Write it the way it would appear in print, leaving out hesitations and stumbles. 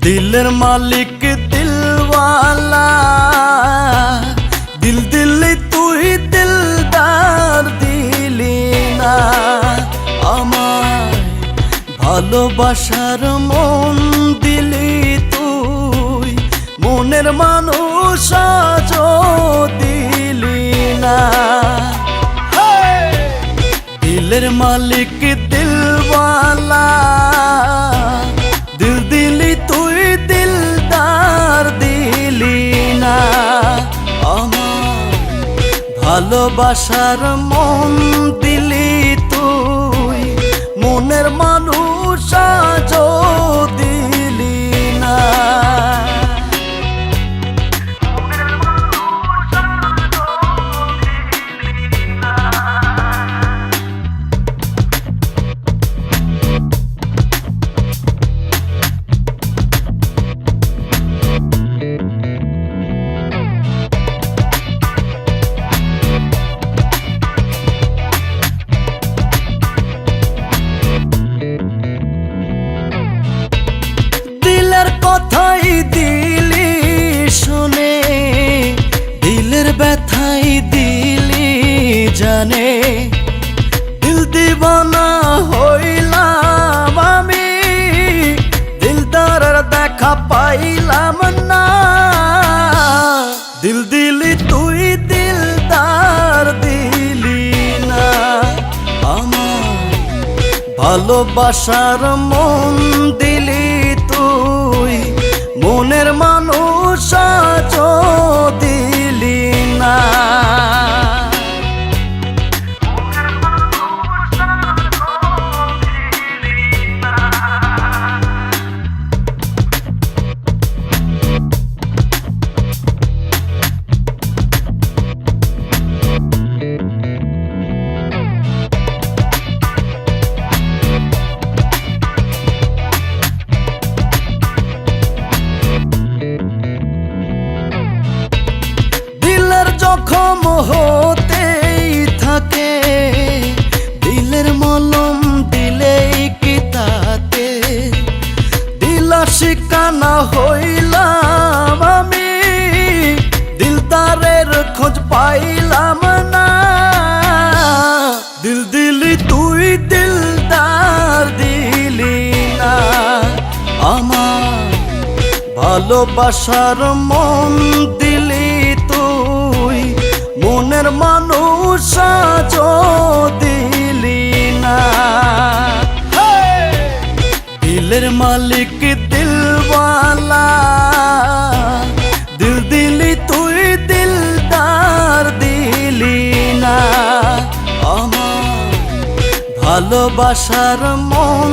दिलेर मालिक दिलवाला दिल दिली तुई दिलदार दिली ना आमाय भालोबासार मन दिली तुई मनेर मानुष आजो दिली ना दिलेर मालिक दिलवाला दिल दिली तुई दिलदार दिली ना आमार भालोबासार मन दिली तुई मनेर मानुष आजो दिली ना কথাই দিলি শুনে দিলের ব্যথাই দিলি জানে দিল দিবানা হইলাম আমি দিলদারের দেখা পাইলাম না দিল দিলি তুই দিলদার দিলি না আমার ভালোবাসার মন দিলি তুই মনের মানুষ আজো দিলি না জখম হতেই থাকে দিলের মলম দিলেই কি তাতে দিলা শিকানা হইলাম আমি দিলদারের খোঁজ পাইলাম না দিল দিলি তুই দিলদার দিলি না আমার ভালোবাসার মন দিলি তুই মনের মানুষ আজো দিলি না দিলের মালিক দিলওয়ালা দিল দিলি তুই দিলদার দিলি না আমার ভালোবাসার মন